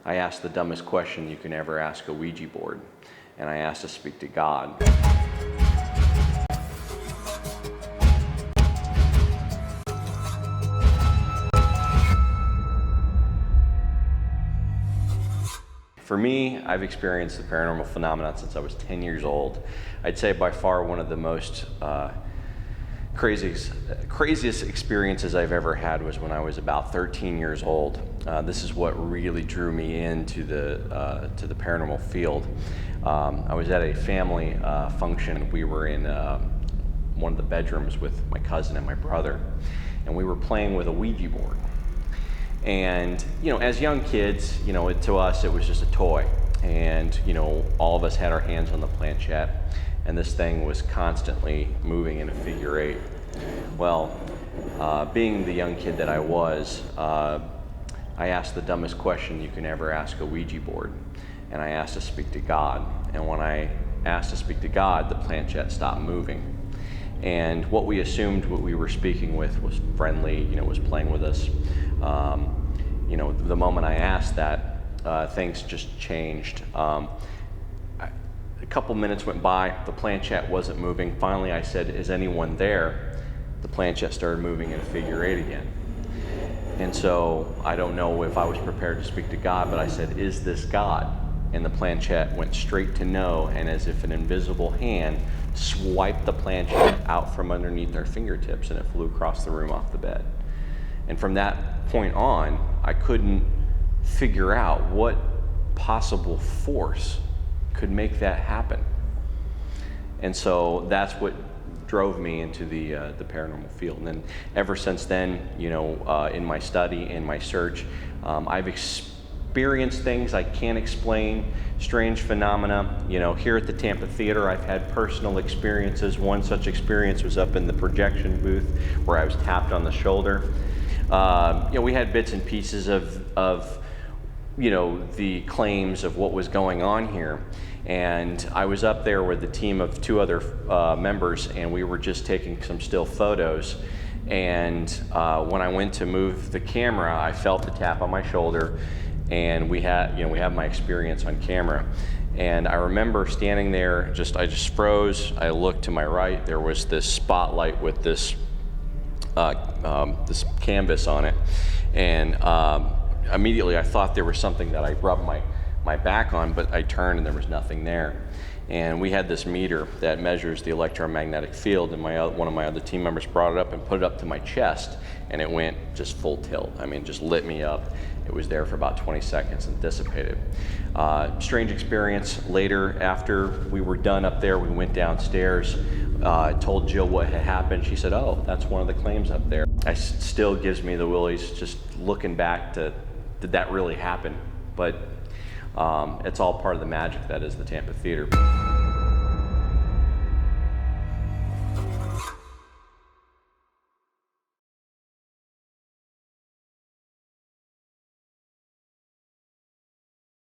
I asked the dumbest question you can ever ask a Ouija board, and I asked to speak to God. For me, I've experienced the paranormal phenomenon since I was 10 years old. I'd say by far one of the most craziest experiences I've ever had was when I was about 13 years old. This is what really drew me into to the paranormal field. I was at a family function. We were in one of the bedrooms with my cousin and my brother, and we were playing with a Ouija board. And, as young kids, to us it was just a toy. And, all of us had our hands on the planchette, and this thing was constantly moving in a figure eight. Well, being the young kid that I was, I asked the dumbest question you can ever ask a Ouija board, and I asked to speak to God. And when I asked to speak to God, the planchette stopped moving. And what we assumed what we were speaking with was friendly, was playing with us. The moment I asked that, things just changed. A couple minutes went by, the planchette wasn't moving. Finally, I said, "Is anyone there?" The planchette started moving in a figure eight again. And so I don't know if I was prepared to speak to God, but I said, "Is this God?" And the planchette went straight to no, and as if an invisible hand swiped the planchette out from underneath our fingertips, and it flew across the room off the bed. And from that point on, I couldn't figure out what possible force could make that happen. And so that's what drove me into the paranormal field. And then ever since then, in my study, in my search, I've experienced things I can't explain, strange phenomena. Here at the Tampa Theater, I've had personal experiences. One such experience was up in the projection booth where I was tapped on the shoulder. We had bits and pieces of the claims of what was going on here. And I was up there with a team of two other members, and we were just taking some still photos. And when I went to move the camera, I felt the tap on my shoulder, and we have my experience on camera. And I remember standing there, I just froze. I looked to my right. There was this spotlight with this canvas on it, and immediately I thought there was something that I rubbed my back on, but I turned and there was nothing there. And we had this meter that measures the electromagnetic field, and one of my other team members brought it up and put it up to my chest, and it went just full tilt. Just lit me up. It was there for about 20 seconds and dissipated. Strange experience. Later, after we were done up there, we went downstairs, told Jill what had happened. She said, "Oh, that's one of the claims up there." It still gives me the willies just looking back to, did that really happen? But it's all part of the magic that is the Tampa Theater.